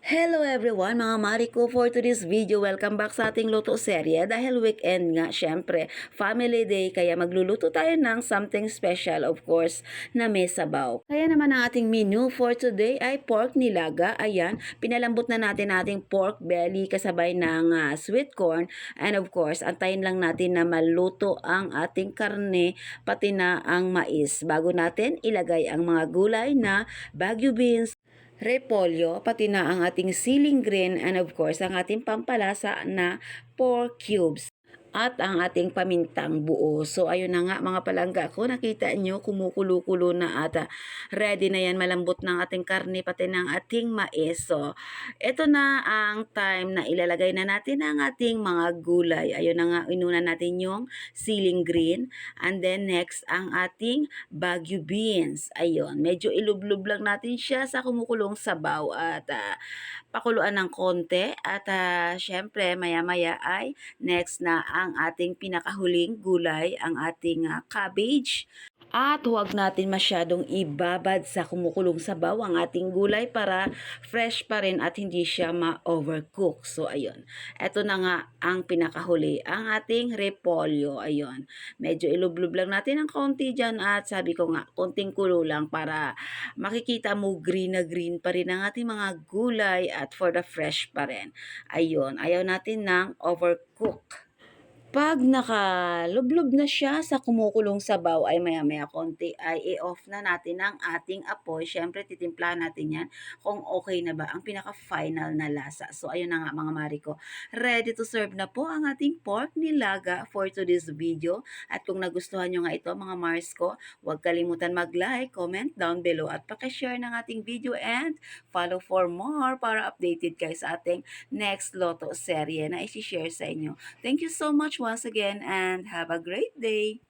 Hello everyone, mga Mariko, for today's video, welcome back sa ating luto serye. Dahil weekend nga, syempre, family day, kaya magluluto tayo ng something special, of course, na may sabaw. Kaya naman ang ating menu for today ay pork nilaga. Ayan, pinalambot na natin ating pork belly kasabay ng sweet corn. And of course, antayin lang natin na maluto ang ating karne, pati na ang mais. Bago natin ilagay ang mga gulay na Baguio beans, repolyo, pati na ang ating siling green, and of course, ang ating pampalasa na pork cubes at ang ating pamintang buo. So, ayun na nga mga palangga ko. Nakita nyo, kumukulo-kulo na at ready na yan. Malambot ng ating karne, pati ng ating mais. So, ito na ang time na ilalagay na natin ang ating mga gulay. Ayun na nga, inuna natin yung siling green. And then next, ang ating Baguio beans. Ayun, medyo ilublob lang natin siya sa kumukulong sabaw at pakuluan ng konti. At syempre, maya-maya ay next na ang ating pinakahuling gulay, ang ating cabbage. At huwag natin masyadong ibabad sa kumukulong sabaw ang ating gulay para fresh pa rin at hindi siya ma-overcook. So, ayun. Ito na nga ang pinakahuli, ang ating repolyo. Ayun. Medyo ilublob lang natin ng konti dyan at sabi ko nga, konting kulo lang para makikita mo green na green pa rin ang ating mga gulay at for the fresh pa rin. Ayun. Ayaw natin ng overcook. Pag nakalublob na siya sa kumukulong sabaw ay maya-maya konti ay i-off na natin ang ating apoy. Siyempre titimplahan natin yan kung okay na ba ang pinaka-final na lasa. So ayun na nga mga Mariko. Ready to serve na po ang ating pork nilaga for today's video. At kung nagustuhan nyo nga ito mga Mars ko, huwag kalimutan mag-like, comment down below at pakishare ng ating video and follow for more para updated kayo sa ating next Lotto serye na isi-share sa inyo. Thank you so much once again and have a great day.